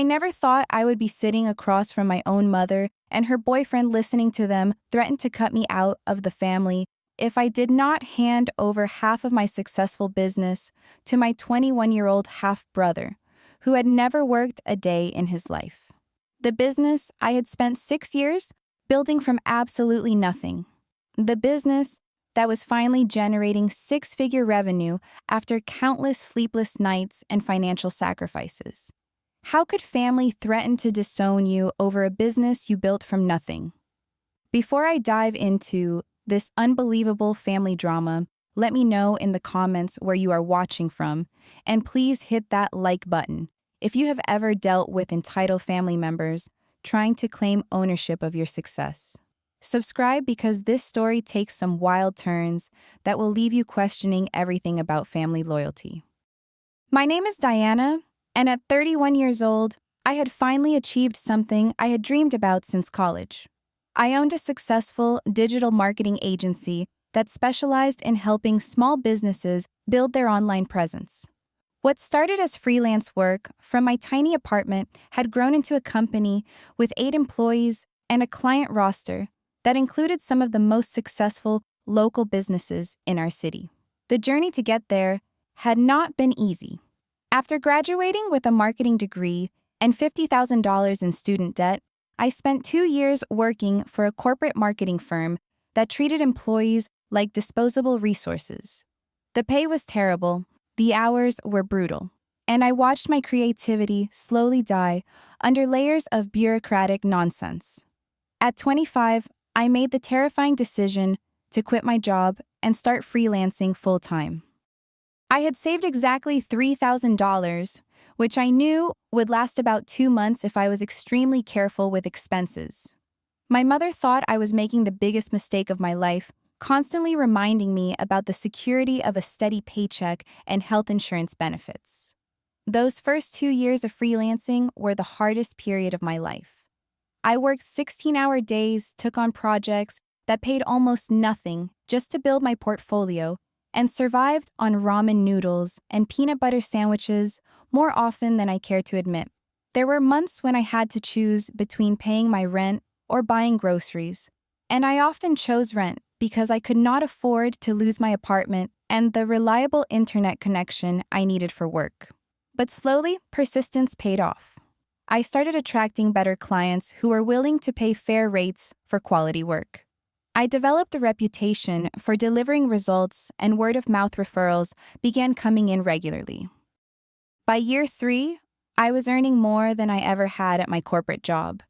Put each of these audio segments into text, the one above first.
I never thought I would be sitting across from my own mother and her boyfriend listening to them threaten to cut me out of the family if I did not hand over half of my successful business to my 21-year-old half-brother, who had never worked a day in his life. The business I had spent 6 years building from absolutely nothing. The business that was finally generating six-figure revenue after countless sleepless nights and financial sacrifices. How could family threaten to disown you over a business you built from nothing? Before I dive into this unbelievable family drama, let me know in the comments where you are watching from, and please hit that like button if you have ever dealt with entitled family members trying to claim ownership of your success. Subscribe because this story takes some wild turns that will leave you questioning everything about family loyalty. My name is Diana, and at 31 years old, I had finally achieved something I had dreamed about since college. I owned a successful digital marketing agency that specialized in helping small businesses build their online presence. What started as freelance work from my tiny apartment had grown into a company with 8 employees and a client roster that included some of the most successful local businesses in our city. The journey to get there had not been easy. After graduating with a marketing degree and $50,000 in student debt, I spent 2 years working for a corporate marketing firm that treated employees like disposable resources. The pay was terrible, the hours were brutal, and I watched my creativity slowly die under layers of bureaucratic nonsense. At 25, I made the terrifying decision to quit my job and start freelancing full-time. I had saved exactly $3,000, which I knew would last about 2 months if I was extremely careful with expenses. My mother thought I was making the biggest mistake of my life, constantly reminding me about the security of a steady paycheck and health insurance benefits. Those first 2 years of freelancing were the hardest period of my life. I worked 16-hour days, took on projects that paid almost nothing just to build my portfolio, and survived on ramen noodles and peanut butter sandwiches more often than I care to admit. There were months when I had to choose between paying my rent or buying groceries, and I often chose rent because I could not afford to lose my apartment and the reliable internet connection I needed for work. But slowly, persistence paid off. I started attracting better clients who were willing to pay fair rates for quality work. I developed a reputation for delivering results, and word-of-mouth referrals began coming in regularly. By year 3, I was earning more than I ever had at my corporate job.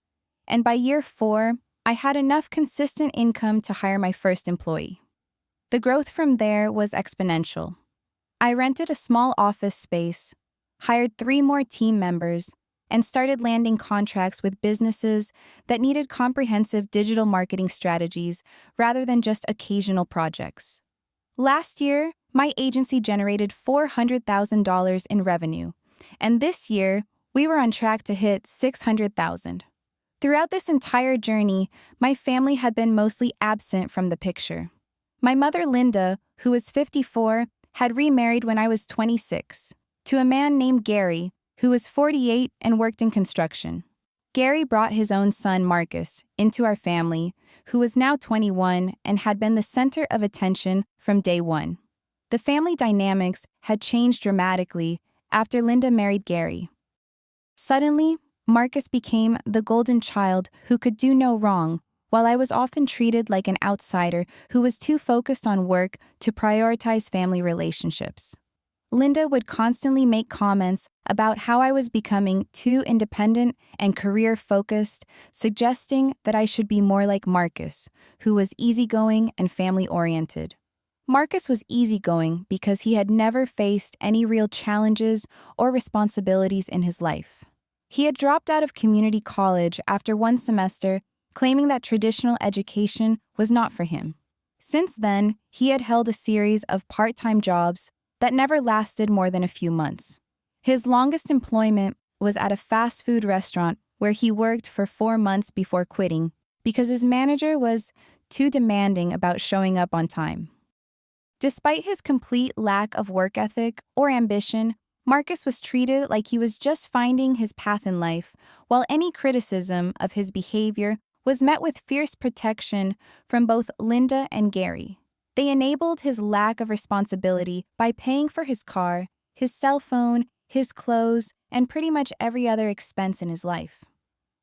And by year 4, I had enough consistent income to hire my first employee. The growth from there was exponential. I rented a small office space, hired 3 more team members, and started landing contracts with businesses that needed comprehensive digital marketing strategies rather than just occasional projects. Last year, my agency generated $400,000 in revenue, and this year, we were on track to hit $600,000. Throughout this entire journey, my family had been mostly absent from the picture. My mother, Linda, who was 54, had remarried when I was 26, to a man named Gary, who was 48 and worked in construction. Gary brought his own son, Marcus, into our family, who was now 21 and had been the center of attention from day one. The family dynamics had changed dramatically after Linda married Gary. Suddenly, Marcus became the golden child who could do no wrong, while I was often treated like an outsider who was too focused on work to prioritize family relationships. Linda would constantly make comments about how I was becoming too independent and career-focused, suggesting that I should be more like Marcus, who was easygoing and family-oriented. Marcus was easygoing because he had never faced any real challenges or responsibilities in his life. He had dropped out of community college after 1 semester, claiming that traditional education was not for him. Since then, he had held a series of part-time jobs that never lasted more than a few months. His longest employment was at a fast food restaurant where he worked for 4 months before quitting because his manager was too demanding about showing up on time. Despite his complete lack of work ethic or ambition, Marcus was treated like he was just finding his path in life, while any criticism of his behavior was met with fierce protection from both Linda and Gary. They enabled his lack of responsibility by paying for his car, his cell phone, his clothes, and pretty much every other expense in his life.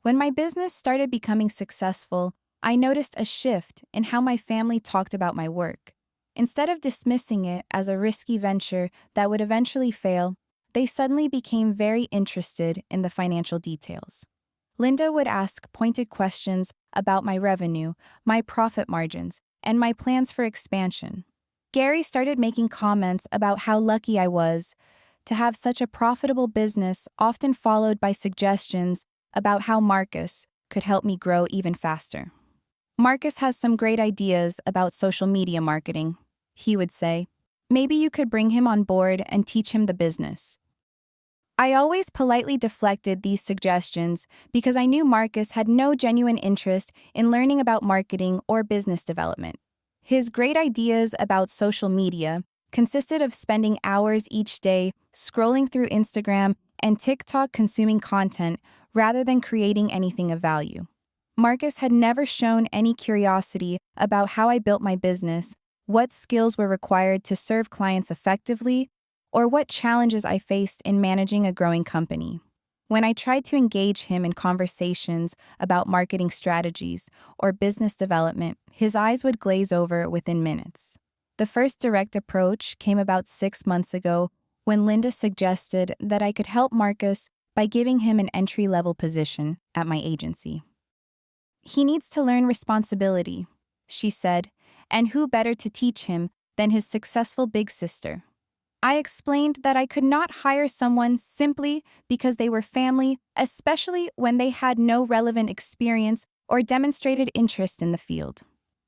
When my business started becoming successful, I noticed a shift in how my family talked about my work. Instead of dismissing it as a risky venture that would eventually fail, they suddenly became very interested in the financial details. Linda would ask pointed questions about my revenue, my profit margins, and my plans for expansion. Gary started making comments about how lucky I was to have such a profitable business, often followed by suggestions about how Marcus could help me grow even faster. Marcus has some great ideas about social media marketing, he would say. Maybe you could bring him on board and teach him the business. I always politely deflected these suggestions because I knew Marcus had no genuine interest in learning about marketing or business development. His great ideas about social media consisted of spending hours each day scrolling through Instagram and TikTok consuming content rather than creating anything of value. Marcus had never shown any curiosity about how I built my business, what skills were required to serve clients effectively, or what challenges I faced in managing a growing company. When I tried to engage him in conversations about marketing strategies or business development, his eyes would glaze over within minutes. The first direct approach came about 6 months ago when Linda suggested that I could help Marcus by giving him an entry-level position at my agency. He needs to learn responsibility, she said, and who better to teach him than his successful big sister? I explained that I could not hire someone simply because they were family, especially when they had no relevant experience or demonstrated interest in the field.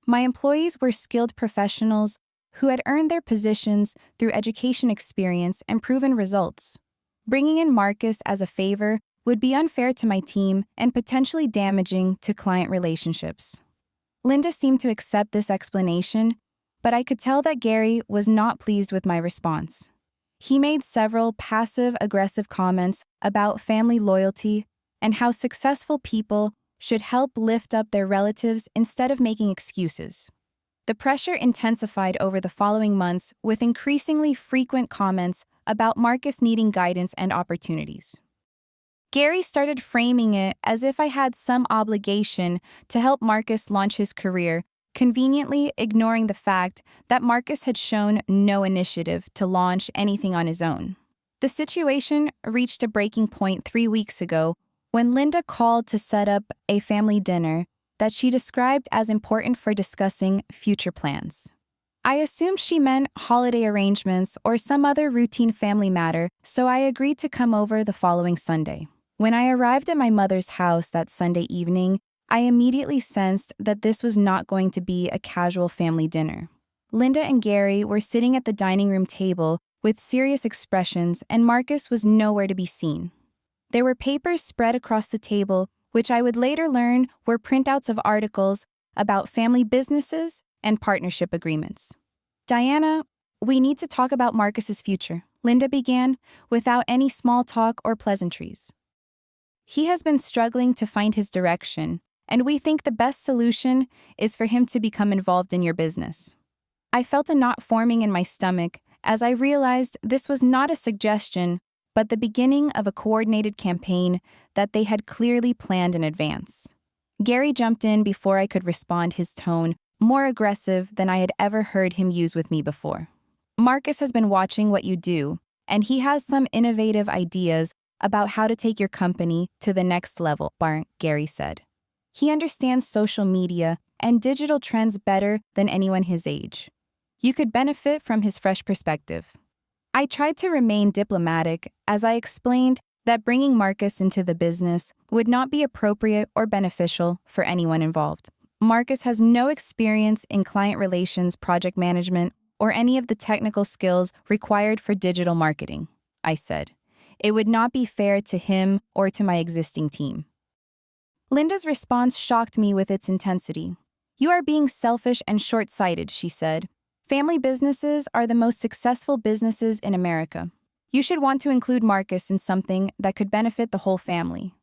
My employees were skilled professionals who had earned their positions through education experience and proven results. Bringing in Marcus as a favor would be unfair to my team and potentially damaging to client relationships. Linda seemed to accept this explanation, but I could tell that Gary was not pleased with my response. He made several passive-aggressive comments about family loyalty and how successful people should help lift up their relatives instead of making excuses. The pressure intensified over the following months with increasingly frequent comments about Marcus needing guidance and opportunities. Gary started framing it as if I had some obligation to help Marcus launch his career, conveniently ignoring the fact that Marcus had shown no initiative to launch anything on his own. The situation reached a breaking point 3 weeks ago when Linda called to set up a family dinner that she described as important for discussing future plans. I assumed she meant holiday arrangements or some other routine family matter, so I agreed to come over the following Sunday. When I arrived at my mother's house that Sunday evening, I immediately sensed that this was not going to be a casual family dinner. Linda and Gary were sitting at the dining room table with serious expressions, and Marcus was nowhere to be seen. There were papers spread across the table, which I would later learn were printouts of articles about family businesses and partnership agreements. "Diana, we need to talk about Marcus's future," Linda began, without any small talk or pleasantries. "He has been struggling to find his direction, and we think the best solution is for him to become involved in your business." I felt a knot forming in my stomach as I realized this was not a suggestion, but the beginning of a coordinated campaign that they had clearly planned in advance. Gary jumped in before I could respond, his tone more aggressive than I had ever heard him use with me before. "Marcus has been watching what you do, and he has some innovative ideas about how to take your company to the next level," Gary said. "He understands social media and digital trends better than anyone his age. You could benefit from his fresh perspective." I tried to remain diplomatic as I explained that bringing Marcus into the business would not be appropriate or beneficial for anyone involved. Marcus has no experience in client relations, project management, or any of the technical skills required for digital marketing, I said. It would not be fair to him or to my existing team. Linda's response shocked me with its intensity. "You are being selfish and short-sighted," she said. "Family businesses are the most successful businesses in America. You should want to include Marcus in something that could benefit the whole family.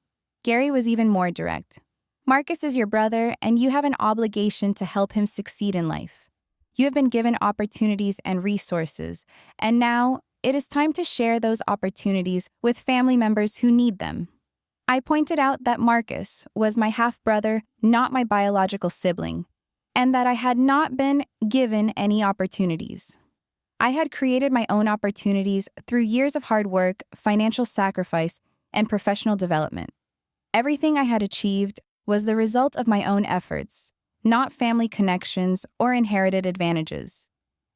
Gary was even more direct. Marcus is your brother, and you have an obligation to help him succeed in life. You have been given opportunities and resources, and now it is time to share those opportunities with family members who need them. I pointed out that Marcus was my half-brother, not my biological sibling, and that I had not been given any opportunities. I had created my own opportunities through years of hard work, financial sacrifice, and professional development. Everything I had achieved was the result of my own efforts, not family connections or inherited advantages.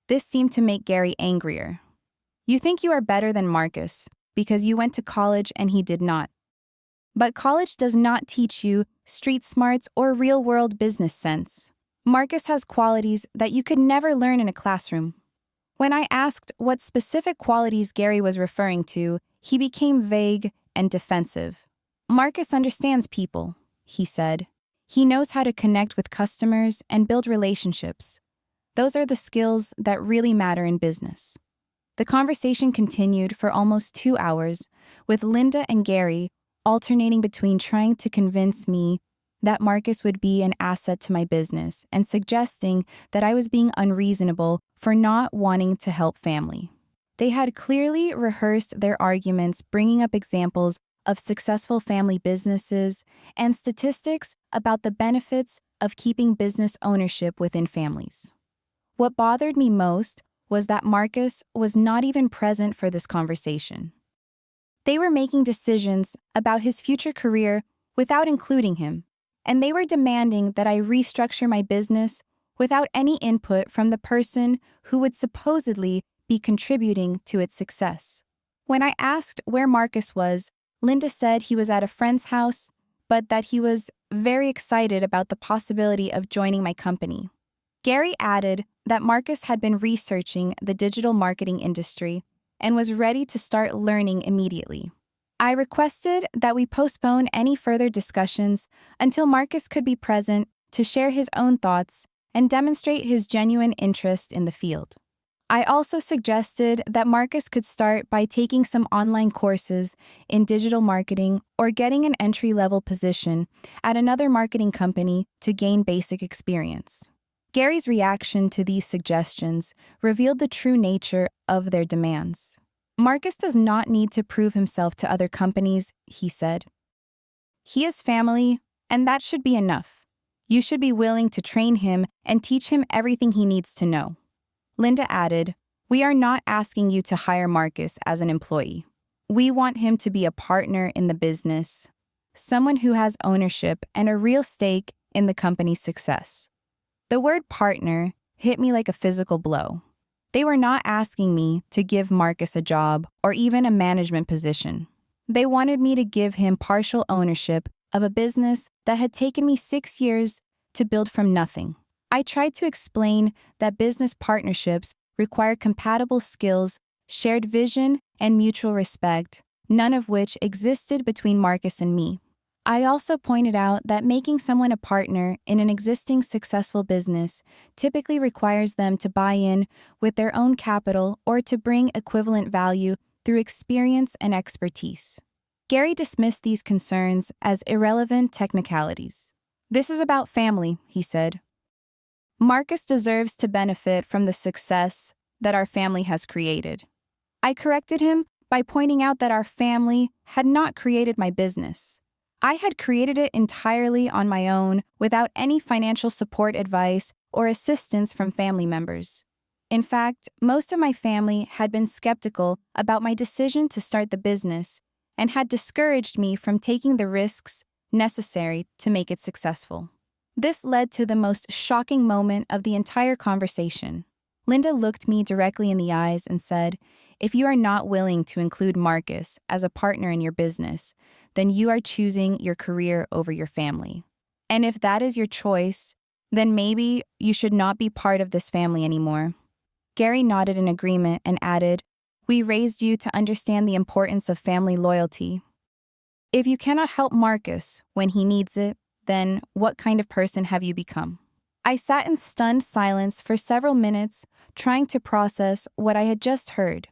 This seemed to make Gary angrier. You think you are better than Marcus because you went to college and he did not. But college does not teach you street smarts or real-world business sense. Marcus has qualities that you could never learn in a classroom. When I asked what specific qualities Gary was referring to, he became vague and defensive. Marcus understands people, he said. He knows how to connect with customers and build relationships. Those are the skills that really matter in business. The conversation continued for almost 2 hours, with Linda and Gary alternating between trying to convince me that Marcus would be an asset to my business and suggesting that I was being unreasonable for not wanting to help family. They had clearly rehearsed their arguments, bringing up examples of successful family businesses and statistics about the benefits of keeping business ownership within families. What bothered me most was that Marcus was not even present for this conversation. They were making decisions about his future career without including him, and they were demanding that I restructure my business without any input from the person who would supposedly be contributing to its success. When I asked where Marcus was, Linda said he was at a friend's house, but that he was very excited about the possibility of joining my company. Gary added that Marcus had been researching the digital marketing industry and was ready to start learning immediately. I requested that we postpone any further discussions until Marcus could be present to share his own thoughts and demonstrate his genuine interest in the field. I also suggested that Marcus could start by taking some online courses in digital marketing or getting an entry-level position at another marketing company to gain basic experience. Gary's reaction to these suggestions revealed the true nature of their demands. Marcus does not need to prove himself to other companies, he said. He is family, and that should be enough. You should be willing to train him and teach him everything he needs to know. Linda added, "We are not asking you to hire Marcus as an employee. We want him to be a partner in the business, someone who has ownership and a real stake in the company's success." The word partner hit me like a physical blow. They were not asking me to give Marcus a job or even a management position. They wanted me to give him partial ownership of a business that had taken me 6 years to build from nothing. I tried to explain that business partnerships require compatible skills, shared vision, and mutual respect, none of which existed between Marcus and me. I also pointed out that making someone a partner in an existing successful business typically requires them to buy in with their own capital or to bring equivalent value through experience and expertise. Gary dismissed these concerns as irrelevant technicalities. "This is about family," he said. "Marcus deserves to benefit from the success that our family has created." I corrected him by pointing out that our family had not created my business. I had created it entirely on my own without any financial support advice or assistance from family members. In fact, most of my family had been skeptical about my decision to start the business and had discouraged me from taking the risks necessary to make it successful. This led to the most shocking moment of the entire conversation. Linda looked me directly in the eyes and said, "If you are not willing to include Marcus as a partner in your business, then you are choosing your career over your family. And if that is your choice, then maybe you should not be part of this family anymore." Gary nodded in agreement and added, "We raised you to understand the importance of family loyalty. If you cannot help Marcus when he needs it, then what kind of person have you become?" I sat in stunned silence for several minutes, trying to process what I had just heard.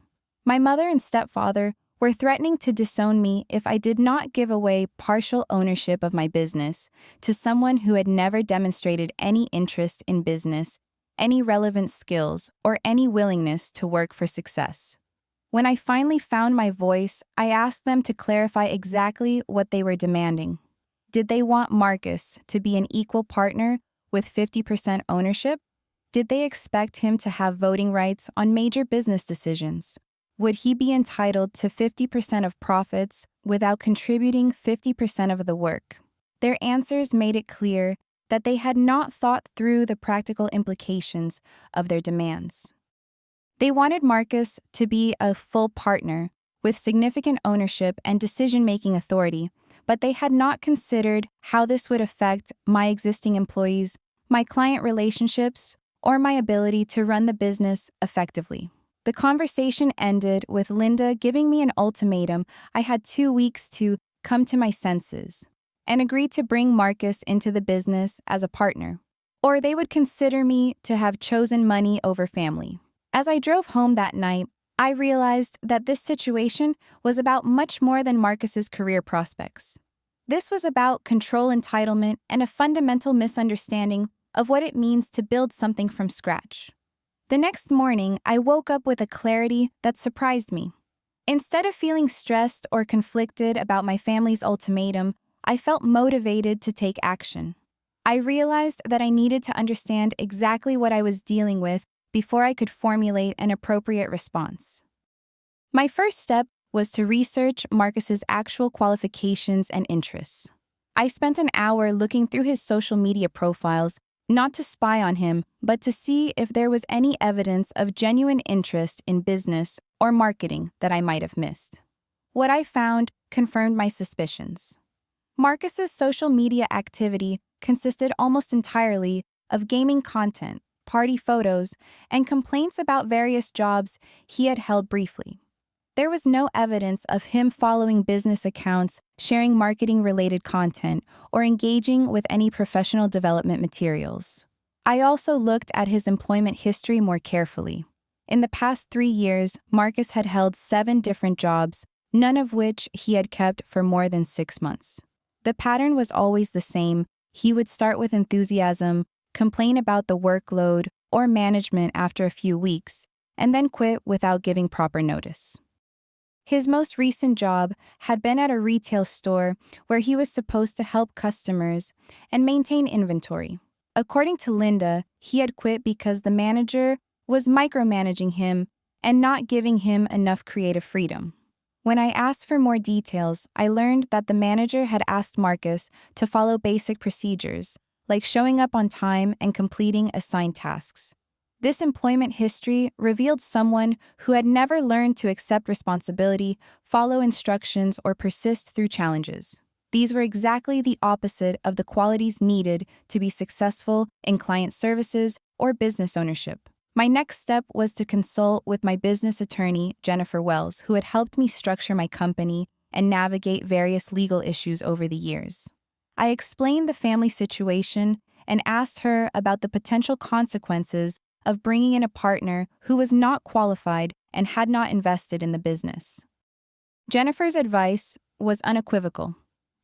My mother and stepfather were threatening to disown me if I did not give away partial ownership of my business to someone who had never demonstrated any interest in business, any relevant skills, or any willingness to work for success. When I finally found my voice, I asked them to clarify exactly what they were demanding. Did they want Marcus to be an equal partner with 50% ownership? Did they expect him to have voting rights on major business decisions? Would he be entitled to 50% of profits without contributing 50% of the work? Their answers made it clear that they had not thought through the practical implications of their demands. They wanted Marcus to be a full partner with significant ownership and decision-making authority, but they had not considered how this would affect my existing employees, my client relationships, or my ability to run the business effectively. The conversation ended with Linda giving me an ultimatum. I had 2 weeks to come to my senses and agreed to bring Marcus into the business as a partner, or they would consider me to have chosen money over family. As I drove home that night, I realized that this situation was about much more than Marcus's career prospects. This was about control entitlement and a fundamental misunderstanding of what it means to build something from scratch. The next morning, I woke up with a clarity that surprised me. Instead of feeling stressed or conflicted about my family's ultimatum, I felt motivated to take action. I realized that I needed to understand exactly what I was dealing with before I could formulate an appropriate response. My first step was to research Marcus's actual qualifications and interests. I spent an hour looking through his social media profiles, not to spy on him, but to see if there was any evidence of genuine interest in business or marketing that I might have missed. What I found confirmed my suspicions. Marcus's social media activity consisted almost entirely of gaming content, party photos, and complaints about various jobs he had held briefly. There was no evidence of him following business accounts, sharing marketing-related content, or engaging with any professional development materials. I also looked at his employment history more carefully. In the past 3 years, Marcus had held 7 different jobs, none of which he had kept for more than 6 months. The pattern was always the same. He would start with enthusiasm, complain about the workload or management after a few weeks, and then quit without giving proper notice. His most recent job had been at a retail store where he was supposed to help customers and maintain inventory. According to Linda, he had quit because the manager was micromanaging him and not giving him enough creative freedom. When I asked for more details, I learned that the manager had asked Marcus to follow basic procedures, like showing up on time and completing assigned tasks. This employment history revealed someone who had never learned to accept responsibility, follow instructions, or persist through challenges. These were exactly the opposite of the qualities needed to be successful in client services or business ownership. My next step was to consult with my business attorney, Jennifer Wells, who had helped me structure my company and navigate various legal issues over the years. I explained the family situation and asked her about the potential consequences of bringing in a partner who was not qualified and had not invested in the business. Jennifer's advice was unequivocal.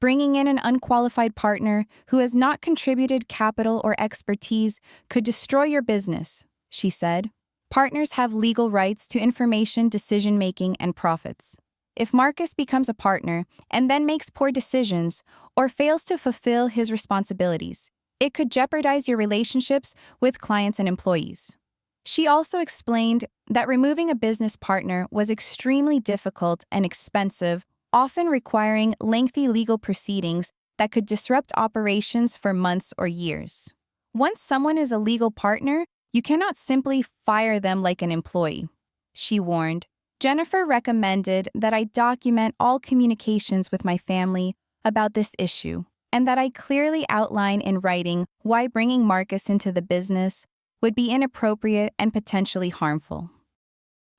Bringing in an unqualified partner who has not contributed capital or expertise could destroy your business, she said. Partners have legal rights to information, decision-making, and profits. If Marcus becomes a partner and then makes poor decisions or fails to fulfill his responsibilities, it could jeopardize your relationships with clients and employees. She also explained that removing a business partner was extremely difficult and expensive, often requiring lengthy legal proceedings that could disrupt operations for months or years. Once someone is a legal partner, you cannot simply fire them like an employee, she warned. Jennifer recommended that I document all communications with my family about this issue, and that I clearly outline in writing why bringing Marcus into the business would be inappropriate and potentially harmful.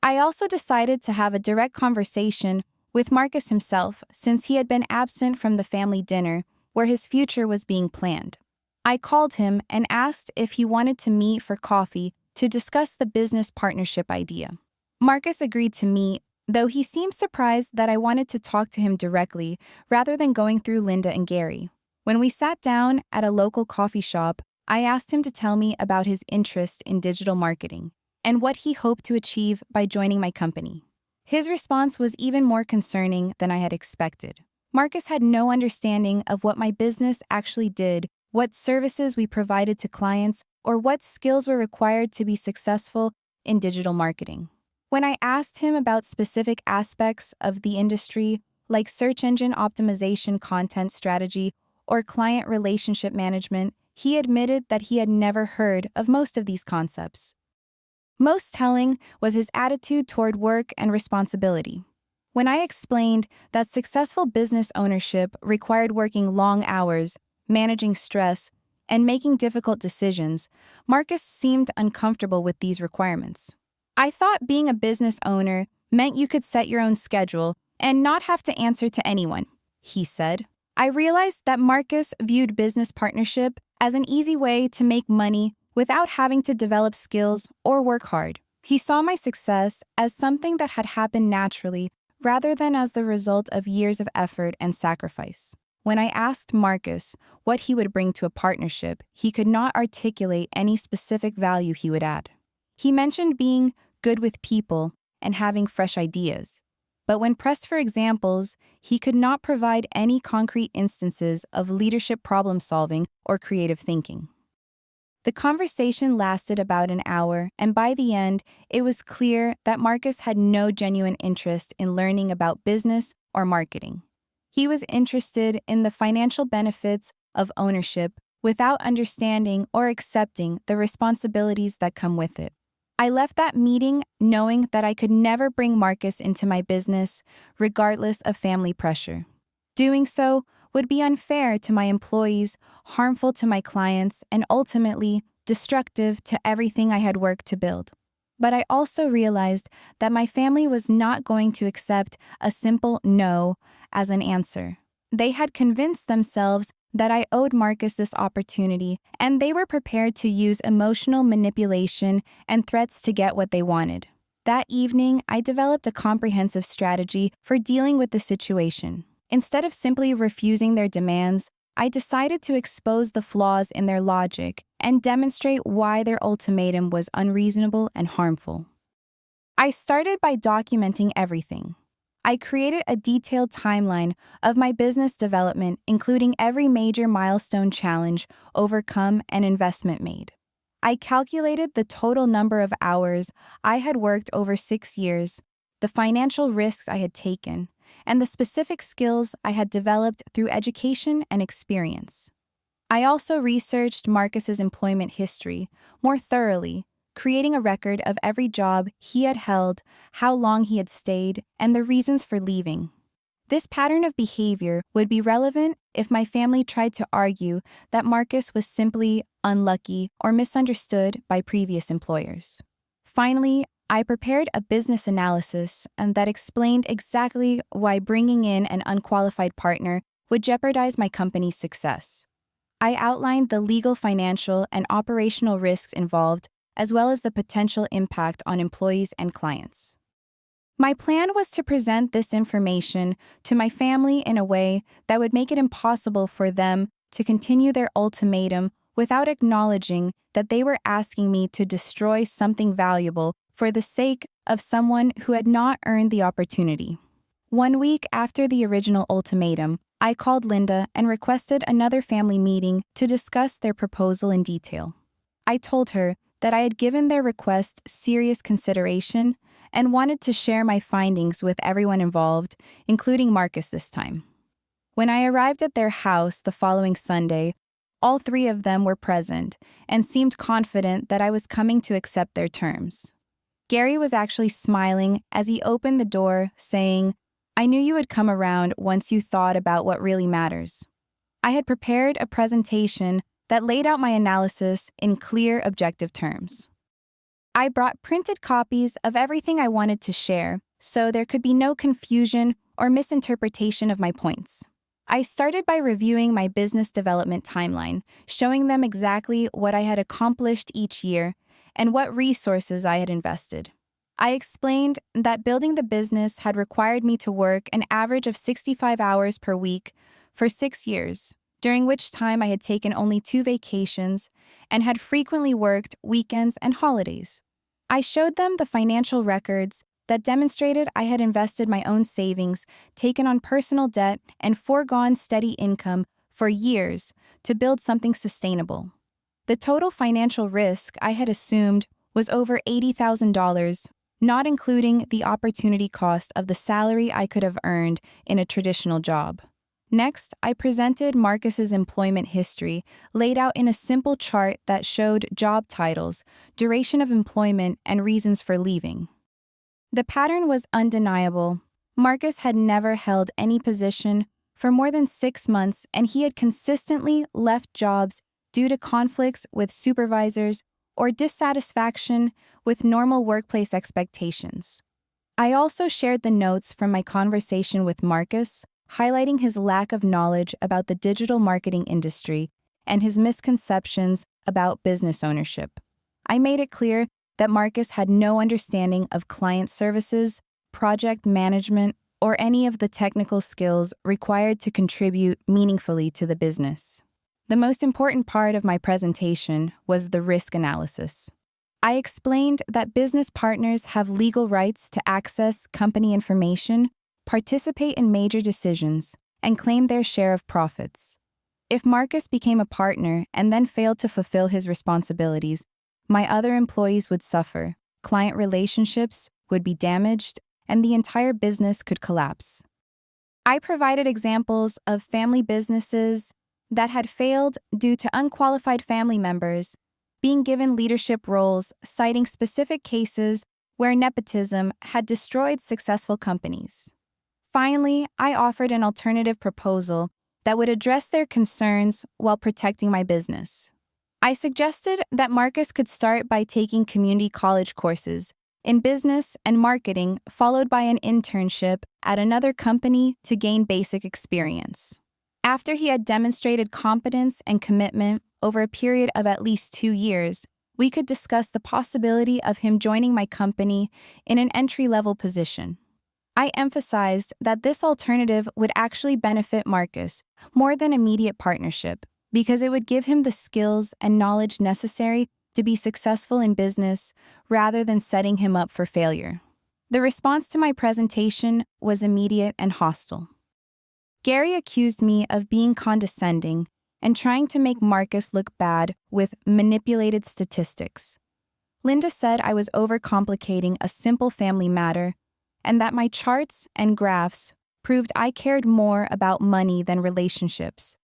I also decided to have a direct conversation with Marcus himself, since he had been absent from the family dinner where his future was being planned. I called him and asked if he wanted to meet for coffee to discuss the business partnership idea. Marcus agreed to meet, though he seemed surprised that I wanted to talk to him directly rather than going through Linda and Gary. When we sat down at a local coffee shop, I asked him to tell me about his interest in digital marketing and what he hoped to achieve by joining my company. His response was even more concerning than I had expected. Marcus had no understanding of what my business actually did, what services we provided to clients, or what skills were required to be successful in digital marketing. When I asked him about specific aspects of the industry, like search engine optimization, content strategy, or client relationship management, he admitted that he had never heard of most of these concepts. Most telling was his attitude toward work and responsibility. When I explained that successful business ownership required working long hours, managing stress, and making difficult decisions, Marcus seemed uncomfortable with these requirements. I thought being a business owner meant you could set your own schedule and not have to answer to anyone, he said. I realized that Marcus viewed business partnership as an easy way to make money without having to develop skills or work hard. He saw my success as something that had happened naturally rather than as the result of years of effort and sacrifice. When I asked Marcus what he would bring to a partnership, he could not articulate any specific value he would add. He mentioned being good with people and having fresh ideas. But when pressed for examples, he could not provide any concrete instances of leadership problem-solving or creative thinking. The conversation lasted about an hour, and by the end, it was clear that Marcus had no genuine interest in learning about business or marketing. He was interested in the financial benefits of ownership without understanding or accepting the responsibilities that come with it. I left that meeting knowing that I could never bring Marcus into my business, regardless of family pressure. Doing so would be unfair to my employees, harmful to my clients, and ultimately destructive to everything I had worked to build. But I also realized that my family was not going to accept a simple no as an answer. They had convinced themselves that I owed Marcus this opportunity, and they were prepared to use emotional manipulation and threats to get what they wanted. That evening, I developed a comprehensive strategy for dealing with the situation. Instead of simply refusing their demands, I decided to expose the flaws in their logic and demonstrate why their ultimatum was unreasonable and harmful. I started by documenting everything. I created a detailed timeline of my business development, including every major milestone challenge overcome and investment made. I calculated the total number of hours I had worked over 6 years, the financial risks I had taken, and the specific skills I had developed through education and experience. I also researched Marcus's employment history more thoroughly, creating a record of every job he had held, how long he had stayed, and the reasons for leaving. This pattern of behavior would be relevant if my family tried to argue that Marcus was simply unlucky or misunderstood by previous employers. Finally, I prepared a business analysis that explained exactly why bringing in an unqualified partner would jeopardize my company's success. I outlined the legal, financial, and operational risks involved, as well as the potential impact on employees and clients. My plan was to present this information to my family in a way that would make it impossible for them to continue their ultimatum without acknowledging that they were asking me to destroy something valuable for the sake of someone who had not earned the opportunity. 1 week after the original ultimatum, I called Linda and requested another family meeting to discuss their proposal in detail. I told her that I had given their request serious consideration and wanted to share my findings with everyone involved, including Marcus this time. When I arrived at their house the following Sunday, all 3 of them were present and seemed confident that I was coming to accept their terms. Gary was actually smiling as he opened the door, saying, "I knew you would come around once you thought about what really matters." I had prepared a presentation that laid out my analysis in clear, objective terms. I brought printed copies of everything I wanted to share, so there could be no confusion or misinterpretation of my points. I started by reviewing my business development timeline, showing them exactly what I had accomplished each year and what resources I had invested. I explained that building the business had required me to work an average of 65 hours per week for 6 years, during which time I had taken only 2 vacations and had frequently worked weekends and holidays. I showed them the financial records that demonstrated I had invested my own savings, taken on personal debt, and foregone steady income for years to build something sustainable. The total financial risk I had assumed was over $80,000, not including the opportunity cost of the salary I could have earned in a traditional job. Next, I presented Marcus's employment history, laid out in a simple chart that showed job titles, duration of employment, and reasons for leaving. The pattern was undeniable. Marcus had never held any position for more than 6 months, and he had consistently left jobs due to conflicts with supervisors or dissatisfaction with normal workplace expectations. I also shared the notes from my conversation with Marcus, highlighting his lack of knowledge about the digital marketing industry and his misconceptions about business ownership. I made it clear that Marcus had no understanding of client services, project management, or any of the technical skills required to contribute meaningfully to the business. The most important part of my presentation was the risk analysis. I explained that business partners have legal rights to access company information, participate in major decisions, and claim their share of profits. If Marcus became a partner and then failed to fulfill his responsibilities, my other employees would suffer, client relationships would be damaged, and the entire business could collapse. I provided examples of family businesses that had failed due to unqualified family members being given leadership roles, citing specific cases where nepotism had destroyed successful companies. Finally, I offered an alternative proposal that would address their concerns while protecting my business. I suggested that Marcus could start by taking community college courses in business and marketing, followed by an internship at another company to gain basic experience. After he had demonstrated competence and commitment over a period of at least 2 years, we could discuss the possibility of him joining my company in an entry-level position. I emphasized that this alternative would actually benefit Marcus more than immediate partnership, because it would give him the skills and knowledge necessary to be successful in business rather than setting him up for failure. The response to my presentation was immediate and hostile. Gary accused me of being condescending and trying to make Marcus look bad with manipulated statistics. Linda said I was overcomplicating a simple family matter and that my charts and graphs proved I cared more about money than relationships.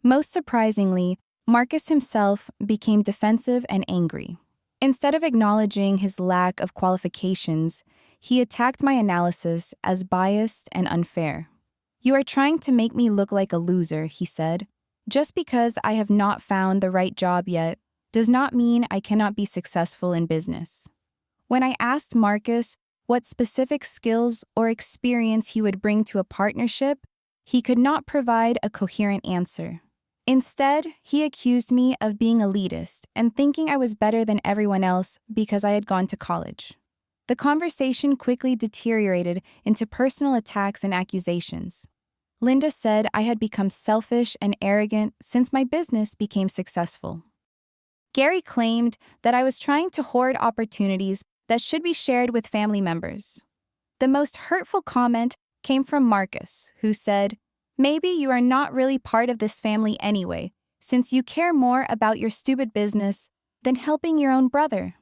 Most surprisingly, Marcus himself became defensive and angry. Instead of acknowledging his lack of qualifications, he attacked my analysis as biased and unfair. "You are trying to make me look like a loser," he said. "Just because I have not found the right job yet does not mean I cannot be successful in business." When I asked Marcus what specific skills or experience he would bring to a partnership, he could not provide a coherent answer. Instead, he accused me of being elitist and thinking I was better than everyone else because I had gone to college. The conversation quickly deteriorated into personal attacks and accusations. Linda said I had become selfish and arrogant since my business became successful. Gary claimed that I was trying to hoard opportunities that should be shared with family members. The most hurtful comment came from Marcus, who said, "Maybe you are not really part of this family anyway, since you care more about your stupid business than helping your own brother."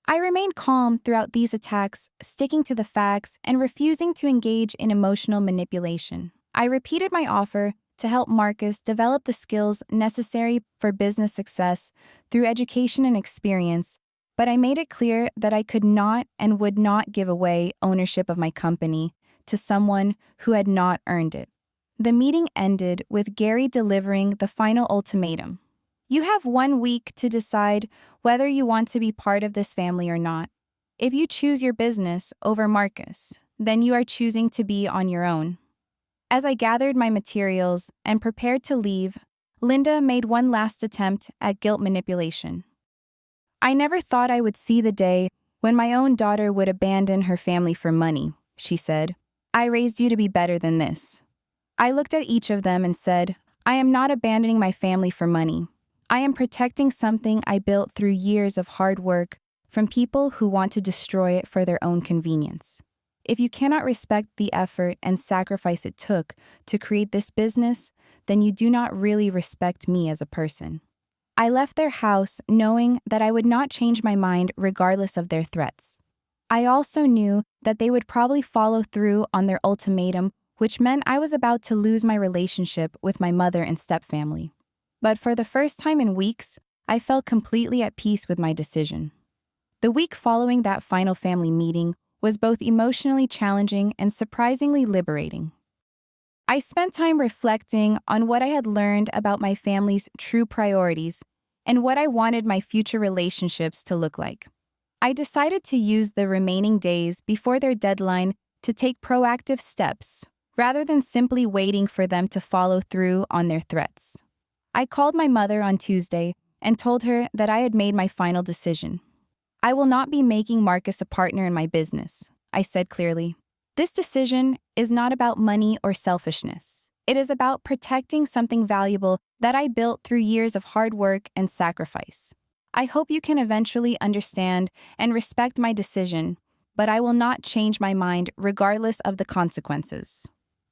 I remained calm throughout these attacks, sticking to the facts and refusing to engage in emotional manipulation. I repeated my offer to help Marcus develop the skills necessary for business success through education and experience, but I made it clear that I could not and would not give away ownership of my company to someone who had not earned it. The meeting ended with Gary delivering the final ultimatum. "You have 1 week to decide whether you want to be part of this family or not. If you choose your business over Marcus, then you are choosing to be on your own." As I gathered my materials and prepared to leave, Linda made one last attempt at guilt manipulation. "I never thought I would see the day When my own daughter would abandon her family for money, she said, I raised you to be better than this. I looked at each of them and said, I am not abandoning my family for money. I am protecting something I built through years of hard work from people who want to destroy it for their own convenience. If you cannot respect the effort and sacrifice it took to create this business, then you do not really respect me as a person. I left their house knowing that I would not change my mind regardless of their threats. I also knew that they would probably follow through on their ultimatum, which meant I was about to lose my relationship with my mother and stepfamily. But for the first time in weeks, I felt completely at peace with my decision. The week following that final family meeting was both emotionally challenging and surprisingly liberating. I spent time reflecting on what I had learned about my family's true priorities and what I wanted my future relationships to look like. I decided to use the remaining days before their deadline to take proactive steps, rather than simply waiting for them to follow through on their threats. I called my mother on Tuesday and told her that I had made my final decision. I will not be making Marcus a partner in my business, I said clearly. This decision is not about money or selfishness. It is about protecting something valuable that I built through years of hard work and sacrifice. I hope you can eventually understand and respect my decision, but I will not change my mind regardless of the consequences.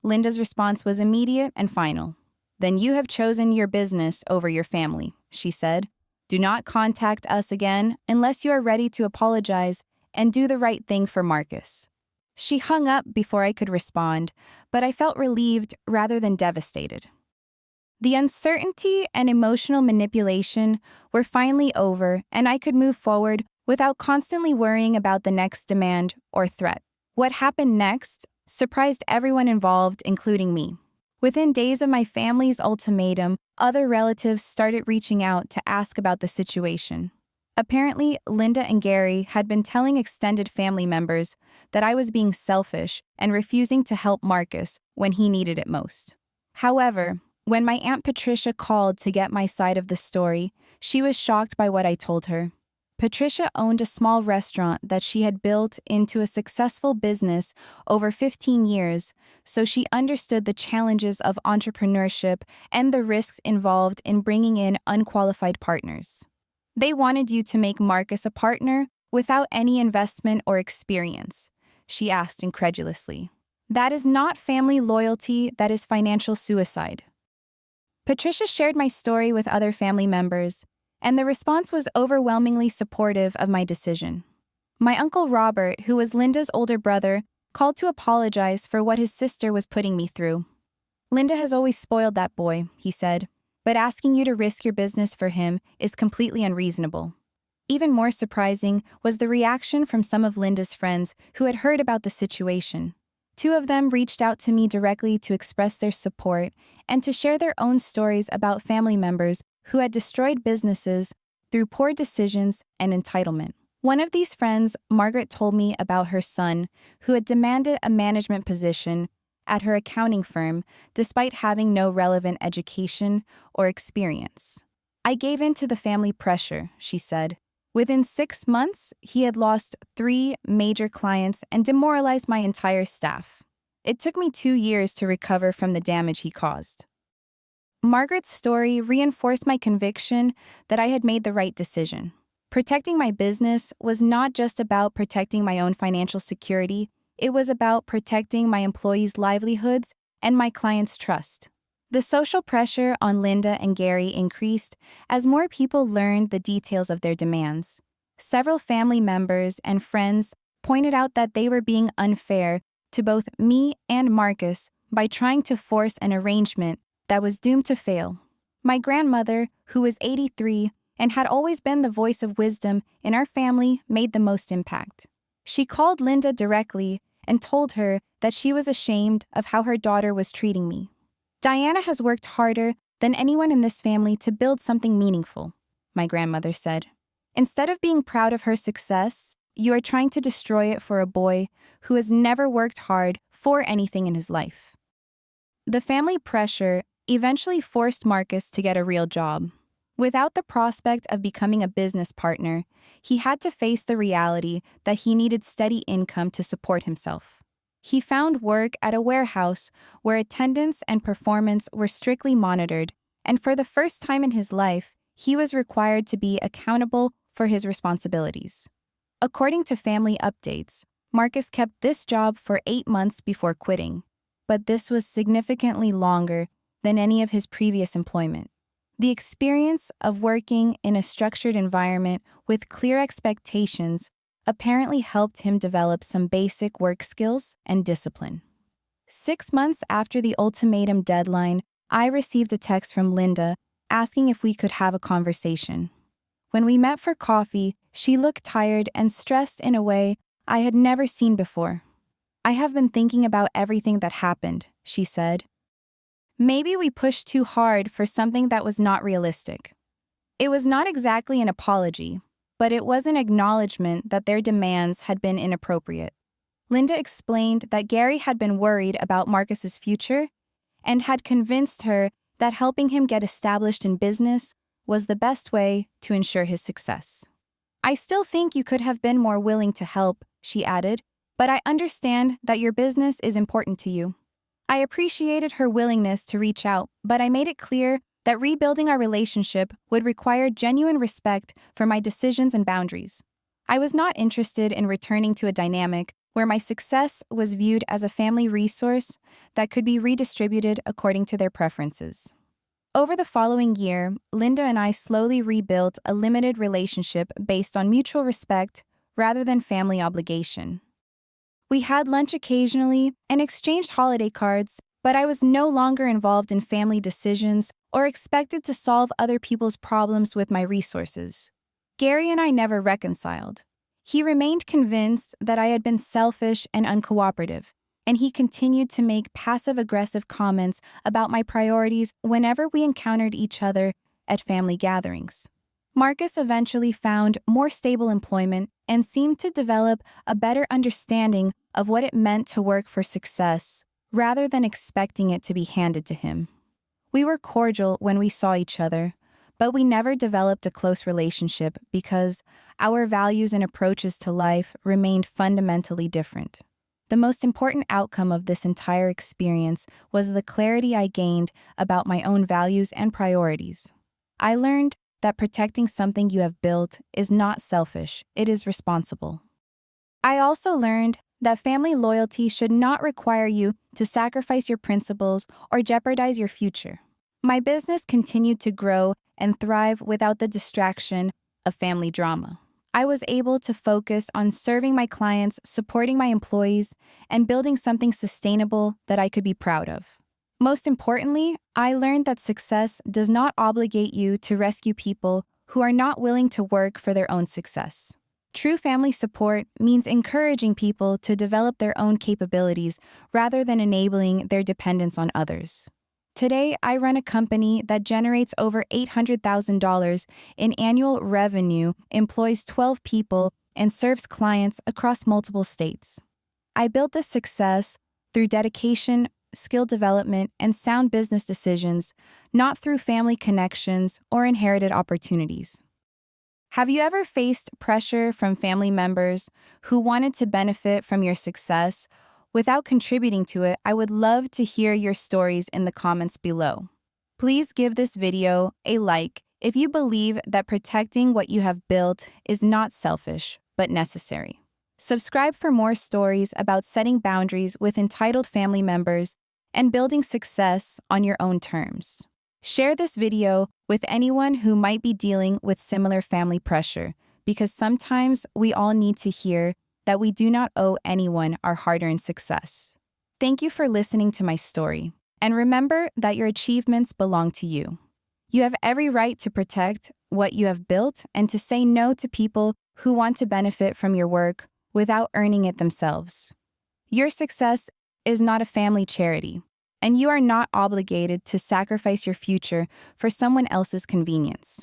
Linda's response was immediate and final. Then you have chosen your business over your family, she said. Do not contact us again unless you are ready to apologize and do the right thing for Marcus. She hung up before I could respond, but I felt relieved rather than devastated. The uncertainty and emotional manipulation were finally over, and I could move forward without constantly worrying about the next demand or threat. What happened next surprised everyone involved, including me. Within days of my family's ultimatum, other relatives started reaching out to ask about the situation. Apparently, Linda and Gary had been telling extended family members that I was being selfish and refusing to help Marcus when he needed it most. However, when my Aunt Patricia called to get my side of the story, she was shocked by what I told her. Patricia owned a small restaurant that she had built into a successful business over 15 years, so she understood the challenges of entrepreneurship and the risks involved in bringing in unqualified partners. They wanted you to make Marcus a partner without any investment or experience, she asked incredulously. That is not family loyalty, that is financial suicide. Patricia shared my story with other family members, and the response was overwhelmingly supportive of my decision. My Uncle Robert, who was Linda's older brother, called to apologize for what his sister was putting me through. Linda has always spoiled that boy, he said, but asking you to risk your business for him is completely unreasonable. Even more surprising was the reaction from some of Linda's friends who had heard about the situation. 2 of them reached out to me directly to express their support and to share their own stories about family members who had destroyed businesses through poor decisions and entitlement. One of these friends, Margaret, told me about her son, who had demanded a management position at her accounting firm despite having no relevant education or experience. I gave in to the family pressure, she said. Within 6 months, he had lost 3 major clients and demoralized my entire staff. It took me 2 years to recover from the damage he caused. Margaret's story reinforced my conviction that I had made the right decision. Protecting my business was not just about protecting my own financial security, it was about protecting my employees' livelihoods and my clients' trust. The social pressure on Linda and Gary increased as more people learned the details of their demands. Several family members and friends pointed out that they were being unfair to both me and Marcus by trying to force an arrangement that was doomed to fail. My grandmother, who was 83 and had always been the voice of wisdom in our family, made the most impact. She called Linda directly and told her that she was ashamed of how her daughter was treating me. Diana has worked harder than anyone in this family to build something meaningful, my grandmother said. Instead of being proud of her success, you are trying to destroy it for a boy who has never worked hard for anything in his life. The family pressure eventually forced Marcus to get a real job. Without the prospect of becoming a business partner, he had to face the reality that he needed steady income to support himself. He found work at a warehouse where attendance and performance were strictly monitored, and for the first time in his life, he was required to be accountable for his responsibilities. According to family updates, Marcus kept this job for 8 months before quitting, but this was significantly longer than any of his previous employment. The experience of working in a structured environment with clear expectations apparently helped him develop some basic work skills and discipline. 6 months after the ultimatum deadline, I received a text from Linda asking if we could have a conversation. When we met for coffee, she looked tired and stressed in a way I had never seen before. "I have been thinking about everything that happened," she said. "Maybe we pushed too hard for something that was not realistic." It was not exactly an apology, but it was an acknowledgement that their demands had been inappropriate. Linda explained that Gary had been worried about Marcus's future and had convinced her that helping him get established in business was the best way to ensure his success. "I still think you could have been more willing to help," she added, "but I understand that your business is important to you." I appreciated her willingness to reach out, but I made it clear that rebuilding our relationship would require genuine respect for my decisions and boundaries. I was not interested in returning to a dynamic where my success was viewed as a family resource that could be redistributed according to their preferences. Over the following year, Linda and I slowly rebuilt a limited relationship based on mutual respect rather than family obligation. We had lunch occasionally and exchanged holiday cards, but I was no longer involved in family decisions or expected to solve other people's problems with my resources. Gary and I never reconciled. He remained convinced that I had been selfish and uncooperative, and he continued to make passive-aggressive comments about my priorities whenever we encountered each other at family gatherings. Marcus eventually found more stable employment and seemed to develop a better understanding of what it meant to work for success, rather than expecting it to be handed to him. We were cordial when we saw each other, but we never developed a close relationship because our values and approaches to life remained fundamentally different. The most important outcome of this entire experience was the clarity I gained about my own values and priorities. I learned that protecting something you have built is not selfish, it is responsible. I also learned that family loyalty should not require you to sacrifice your principles or jeopardize your future. My business continued to grow and thrive without the distraction of family drama. I was able to focus on serving my clients, supporting my employees, and building something sustainable that I could be proud of. Most importantly, I learned that success does not obligate you to rescue people who are not willing to work for their own success. True family support means encouraging people to develop their own capabilities rather than enabling their dependence on others. Today, I run a company that generates over $800,000 in annual revenue, employs 12 people, and serves clients across multiple states. I built this success through dedication, skill development, and sound business decisions, not through family connections or inherited opportunities. Have you ever faced pressure from family members who wanted to benefit from your success without contributing to it? I would love to hear your stories in the comments below. Please give this video a like if you believe that protecting what you have built is not selfish, but necessary. Subscribe for more stories about setting boundaries with entitled family members and building success on your own terms. Share this video with anyone who might be dealing with similar family pressure, because sometimes we all need to hear that we do not owe anyone our hard-earned success. Thank you for listening to my story, and remember that your achievements belong to you. You have every right to protect what you have built and to say no to people who want to benefit from your work without earning it themselves. Your success is not a family charity, and you are not obligated to sacrifice your future for someone else's convenience.